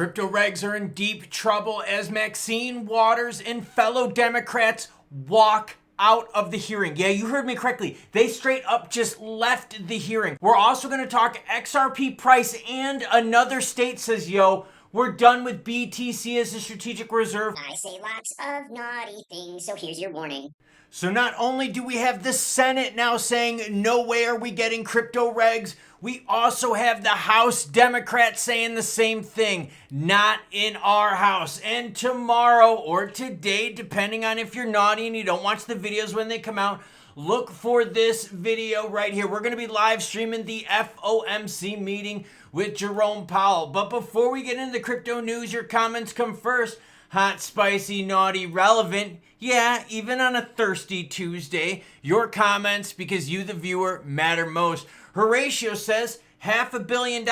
Crypto regs are in deep trouble as Maxine Waters and fellow Democrats walk out of the hearing. Yeah, you heard me correctly. They straight up just left the hearing. We're also going to talk XRP price, and another state says, yo, we're done with BTC as a strategic reserve. I say lots of naughty things, so here's your warning. So not only do we have the Senate now saying, no way are we getting crypto regs, we also have the House Democrats saying the same thing. Not in our house. And tomorrow or today, depending on if you're naughty and you don't watch the videos when they come out, look for this video right here. We're going to be live streaming the FOMC meeting with Jerome Powell. But before we get into the crypto news, your comments come first. Hot, spicy, naughty, relevant. Yeah, even on a thirsty Tuesday, your comments, because you, the viewer, matter most. Horatio says, $500 million.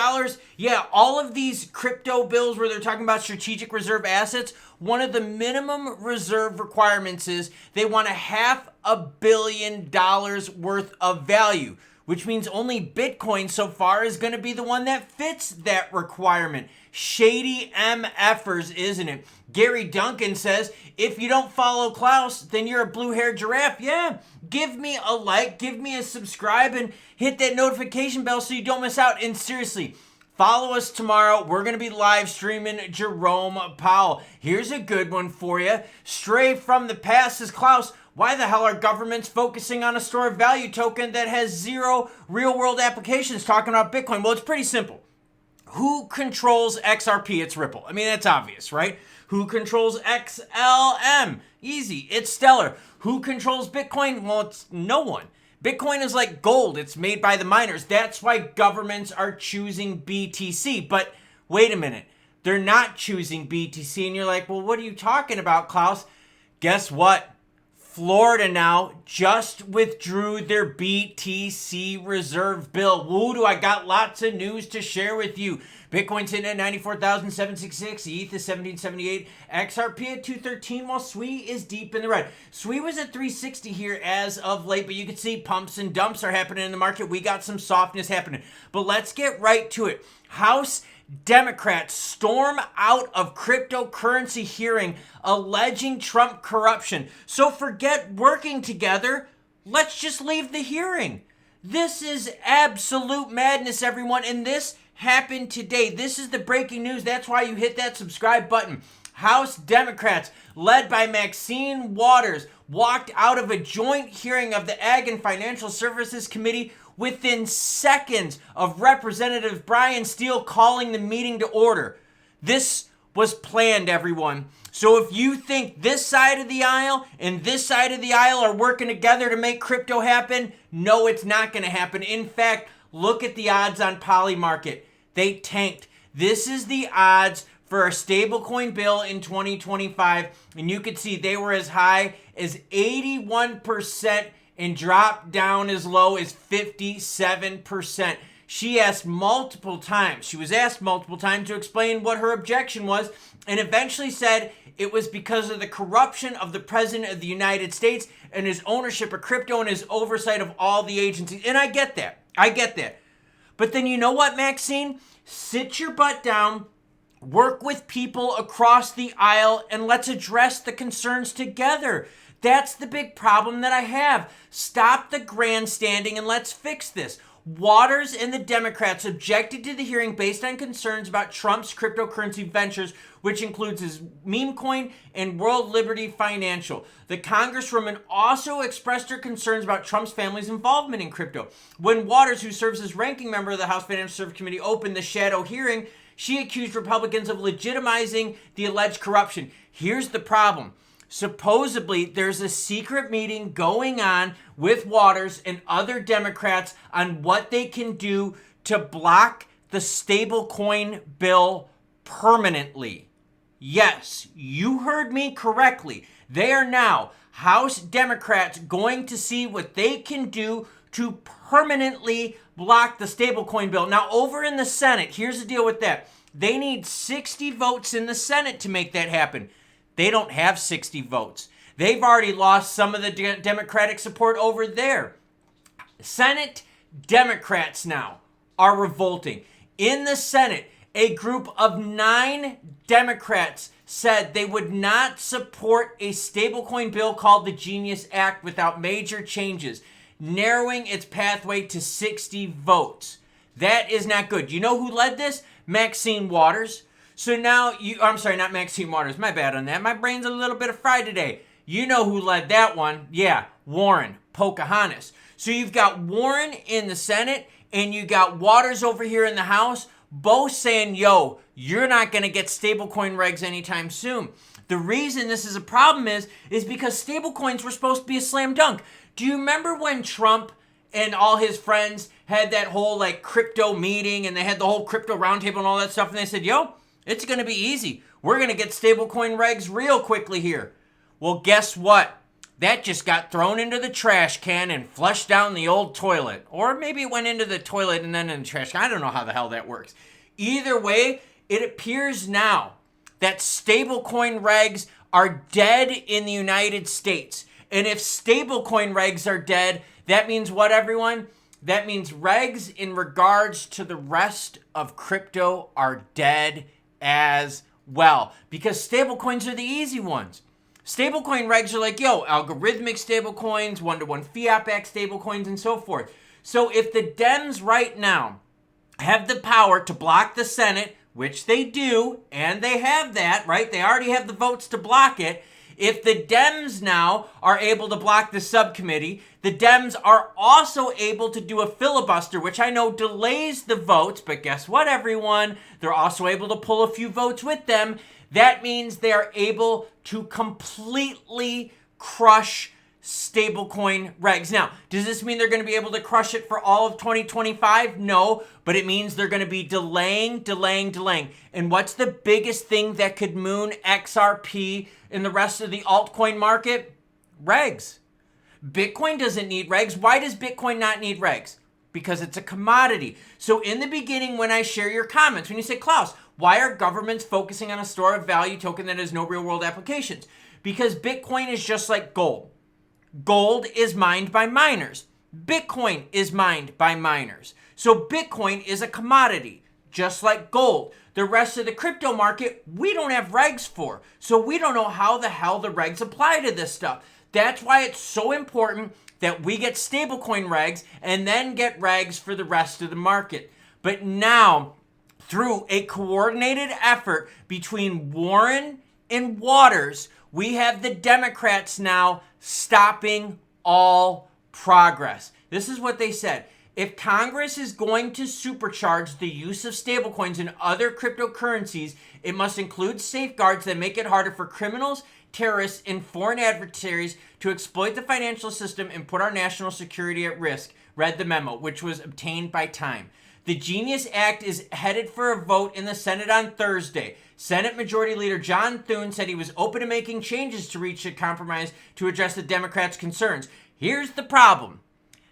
Yeah, all of these crypto bills where they're talking about strategic reserve assets, one of the minimum reserve requirements is they want $500 million worth of value, which means only Bitcoin so far is going to be the one that fits that requirement. Shady MFers, isn't it? Gary Duncan says, if you don't follow Klaus, then you're a blue-haired giraffe. Yeah, give me a like, give me a subscribe, and hit that notification bell so you don't miss out. And seriously, follow us tomorrow. We're going to be live streaming Jerome Powell. Here's a good one for you. Stray from the past says, Klaus, why the hell are governments focusing on a store of value token that has zero real-world applications talking about Bitcoin? Well, it's pretty simple. Who controls XRP? It's Ripple. I mean, that's obvious, right? Who controls XLM? Easy. It's Stellar. Who controls Bitcoin? Well, it's no one. Bitcoin is like gold. It's made by the miners. That's why governments are choosing BTC. But wait a minute. They're not choosing BTC. And you're like, well, what are you talking about, Klaus? Guess what? Florida now just withdrew their BTC reserve bill. Woo, do I got lots of news to share with you. Bitcoin's sitting at 94,766, ETH is 1778, XRP at 213, while SWI is deep in the red. SWI was at 360 here as of late, but you can see pumps and dumps are happening in the market. We got some softness happening. But let's get right to it. House Democrats storm out of cryptocurrency hearing alleging Trump corruption. So forget working together. Let's just leave the hearing. This is absolute madness, everyone. And this happened today. This is the breaking news. That's why you hit that subscribe button. House Democrats, led by Maxine Waters, walked out of a joint hearing of the Ag and Financial Services Committee within seconds of Representative Brian Steele calling the meeting to order. This was planned, everyone. So if you think this side of the aisle and this side of the aisle are working together to make crypto happen, no, it's not going to happen. In fact, look at the odds on Polymarket. They tanked. This is the odds for a stablecoin bill in 2025, and you could see they were as high as 81% and dropped down as low as 57%. She was asked multiple times to explain what her objection was, and eventually said it was because of the corruption of the President of the United States and his ownership of crypto and his oversight of all the agencies. And I get that. But then you know what, Maxine? Sit your butt down, work with people across the aisle, and let's address the concerns together. That's the big problem that I have. Stop the grandstanding and let's fix this. Waters and the Democrats objected to the hearing based on concerns about Trump's cryptocurrency ventures, which includes his meme coin and World Liberty Financial. The Congresswoman also expressed her concerns about Trump's family's involvement in crypto. When Waters, who serves as ranking member of the House Financial Services Committee, opened the shadow hearing, she accused Republicans of legitimizing the alleged corruption. Here's the problem. Supposedly, there's a secret meeting going on with Waters and other Democrats on what they can do to block the stablecoin bill permanently. Yes, you heard me correctly. They are now, House Democrats, going to see what they can do to permanently block the stablecoin bill. Now, over in the Senate, here's the deal with that. They need 60 votes in the Senate to make that happen. They don't have 60 votes. They've already lost some of the Democratic support over there. Senate Democrats now are revolting. In the Senate, A group of 9 Democrats said they would not support a stablecoin bill called the Genius Act without major changes, narrowing its pathway to 60 votes. That is not good. You know who led this? Maxine Waters. So now I'm sorry, not Maxine Waters. My bad on that. My brain's a little bit fried today. You know who led that one. Yeah, Warren, Pocahontas. So you've got Warren in the Senate and you got Waters over here in the House, both saying, yo, you're not going to get stablecoin regs anytime soon. The reason this is a problem is because stablecoins were supposed to be a slam dunk. Do you remember when Trump and all his friends had that whole like crypto meeting and they had the whole crypto roundtable and all that stuff and they said, yo, it's going to be easy. We're going to get stablecoin regs real quickly here. Well, guess what? That just got thrown into the trash can and flushed down the old toilet. Or maybe it went into the toilet and then in the trash can. I don't know how the hell that works. Either way, it appears now that stablecoin regs are dead in the United States. And if stablecoin regs are dead, that means what, everyone? That means regs in regards to the rest of crypto are dead as well. Because stablecoins are the easy ones. Stablecoin regs are like, yo, algorithmic stablecoins, one-to-one fiat-backed stablecoins, and so forth. So if the Dems right now have the power to block the Senate, which they do, and they have that, right? They already have the votes to block it. If the Dems now are able to block the subcommittee, the Dems are also able to do a filibuster, which I know delays the votes, but guess what, everyone? They're also able to pull a few votes with them. That means they're able to completely crush stablecoin regs. Now, does this mean they're going to be able to crush it for all of 2025? No, but it means they're going to be delaying. And what's the biggest thing that could moon XRP and the rest of the altcoin market? Regs. Bitcoin doesn't need regs. Why does Bitcoin not need regs? Because it's a commodity. So in the beginning, when I share your comments, when you say, Klaus, why are governments focusing on a store of value token that has no real world applications? Because Bitcoin is just like gold. Gold is mined by miners. Bitcoin is mined by miners. So Bitcoin is a commodity, just like gold. The rest of the crypto market, we don't have regs for. So we don't know how the hell the regs apply to this stuff. That's why it's so important that we get stablecoin regs and then get regs for the rest of the market. But now, through a coordinated effort between Warren and Waters, we have the Democrats now stopping all progress. This is what they said. If Congress is going to supercharge the use of stablecoins and other cryptocurrencies, it must include safeguards that make it harder for criminals, terrorists, and foreign adversaries to exploit the financial system and put our national security at risk, read the memo, which was obtained by Time. The Genius Act is headed for a vote in the Senate on Thursday. Senate Majority Leader John Thune said he was open to making changes to reach a compromise to address the Democrats' concerns. Here's the problem.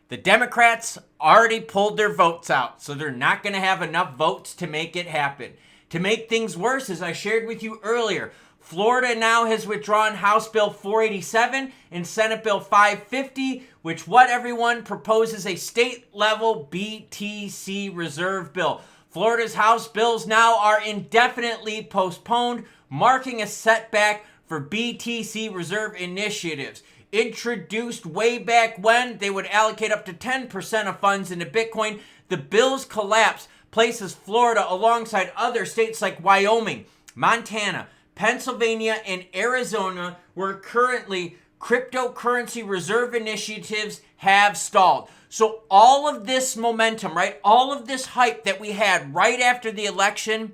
The Democrats already pulled their votes out, so they're not going to have enough votes to make it happen. To make things worse, as I shared with you earlier, Florida now has withdrawn House Bill 487 and Senate Bill 550, which everyone proposes a state-level BTC reserve bill. Florida's House bills now are indefinitely postponed, marking a setback for BTC reserve initiatives. Introduced way back when they would allocate up to 10% of funds into Bitcoin, the bill's collapse places Florida alongside other states like Wyoming, Montana, Pennsylvania, and Arizona, where currently cryptocurrency reserve initiatives have stalled. So all of this momentum, right, all of this hype that we had right after the election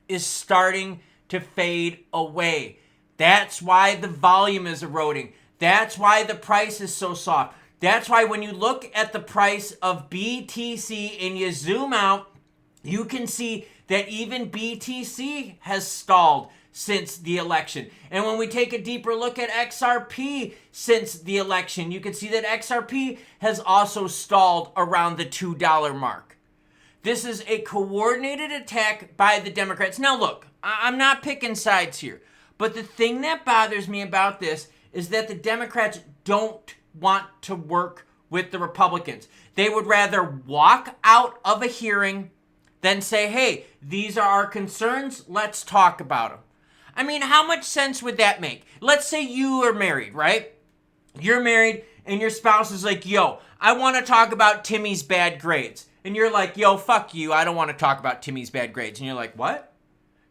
is starting to fade away. That's why the volume is eroding. That's why the price is so soft. That's why when you look at the price of BTC and you zoom out, you can see that even BTC has stalled since the election. And when we take a deeper look at XRP since the election, you can see that XRP has also stalled around the $2 mark. This is a coordinated attack by the Democrats. Now look, I'm not picking sides here, but the thing that bothers me about this is that the Democrats don't want to work with the Republicans. They would rather walk out of a hearing Then say, hey, these are our concerns. Let's talk about them. I mean, how much sense would that make? Let's say you are married, right? You're married and your spouse is like, yo, I want to talk about Timmy's bad grades. And you're like, yo, fuck you. I don't want to talk about Timmy's bad grades. And you're like, what?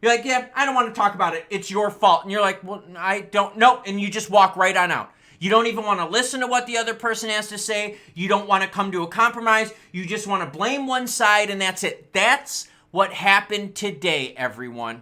You're like, yeah, I don't want to talk about it. It's your fault. And you're like, well, I don't know. And you just walk right on out. You don't even want to listen to what the other person has to say. You don't want to come to a compromise. You just want to blame one side and that's it. That's what happened today, everyone.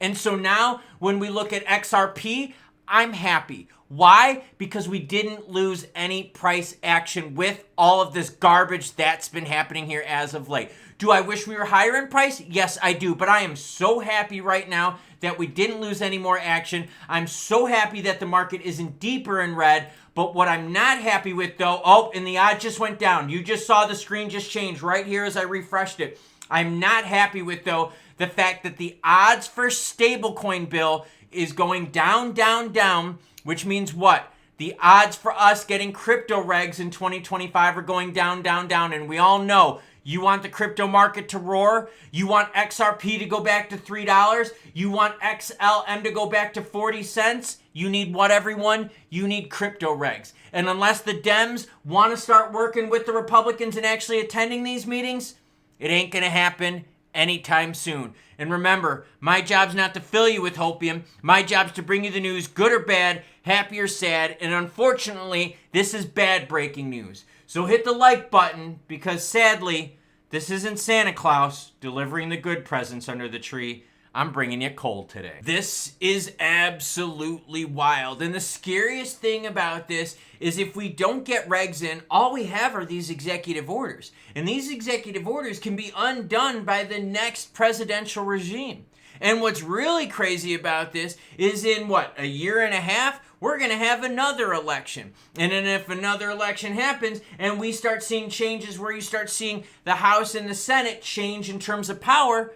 And so now when we look at XRP, I'm happy. Why? Because we didn't lose any price action with all of this garbage that's been happening here as of late. Do I wish we were higher in price? Yes, I do. But I am so happy right now that we didn't lose any more action. I'm so happy that the market isn't deeper in red. But what I'm not happy with though, and the odds just went down. You just saw the screen just change right here as I refreshed it. I'm not happy with though the fact that the odds for stablecoin bill is going down, down, down, which means what? The odds for us getting crypto regs in 2025 are going down, down, down. And we all know you want the crypto market to roar. You want XRP to go back to $3. You want XLM to go back to 40 cents. You need what, everyone? You need crypto regs. And unless the DEMS want to start working with the Republicans and actually attending these meetings, it ain't going to happen anytime soon. And remember, my job's not to fill you with hopium. My job's to bring you the news, good or bad, happy or sad. And unfortunately, this is bad breaking news. So hit the like button because sadly, this isn't Santa Claus delivering the good presents under the tree. I'm bringing you cold today. This is absolutely wild. And the scariest thing about this is if we don't get regs in, all we have are these executive orders. And these executive orders can be undone by the next presidential regime. And what's really crazy about this is in what, a year and a half, we're going to have another election. And then if another election happens and we start seeing changes where you start seeing the House and the Senate change in terms of power,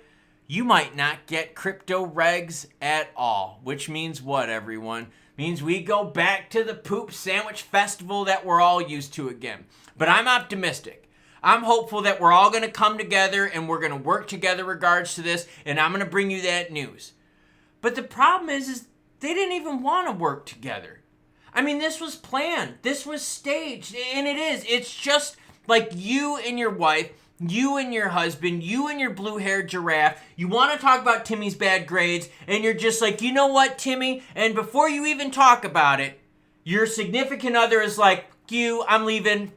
you might not get crypto regs at all. Which means what, everyone? Means we go back to the poop sandwich festival that we're all used to again. But I'm optimistic. I'm hopeful that we're all going to come together and we're going to work together regards to this. And I'm going to bring you that news. But the problem is they didn't even want to work together. I mean, this was planned. This was staged. And it is. It's just like you and your wife, you and your husband, you and your blue-haired giraffe. You want to talk about Timmy's bad grades, and you're just like, you know what, Timmy? And before you even talk about it, your significant other is like, you, I'm leaving.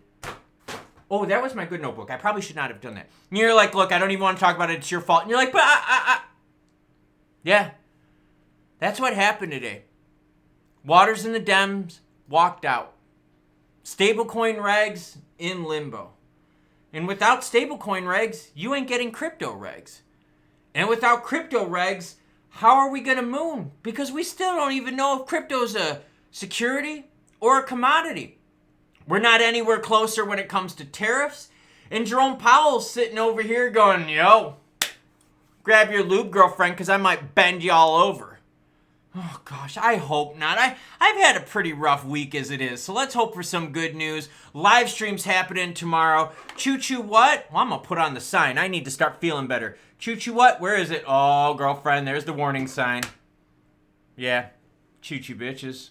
Oh, that was my good notebook. I probably should not have done that. And you're like, look, I don't even want to talk about it. It's your fault. And you're like, but Yeah. That's what happened today. Waters and the DEMS walked out. Stablecoin regs in limbo. And without stablecoin regs, you ain't getting crypto regs. And without crypto regs, how are we going to move? Because we still don't even know if crypto's a security or a commodity. We're not anywhere closer when it comes to tariffs. And Jerome Powell's sitting over here going, yo, grab your lube, girlfriend, because I might bend you all over. Oh, gosh, I hope not. I've had a pretty rough week as it is, so let's hope for some good news. Live streams happening tomorrow. Choo-choo what? Well, I'm going to put on the sign. I need to start feeling better. Choo-choo what? Where is it? Oh, girlfriend, there's the warning sign. Yeah, choo-choo bitches.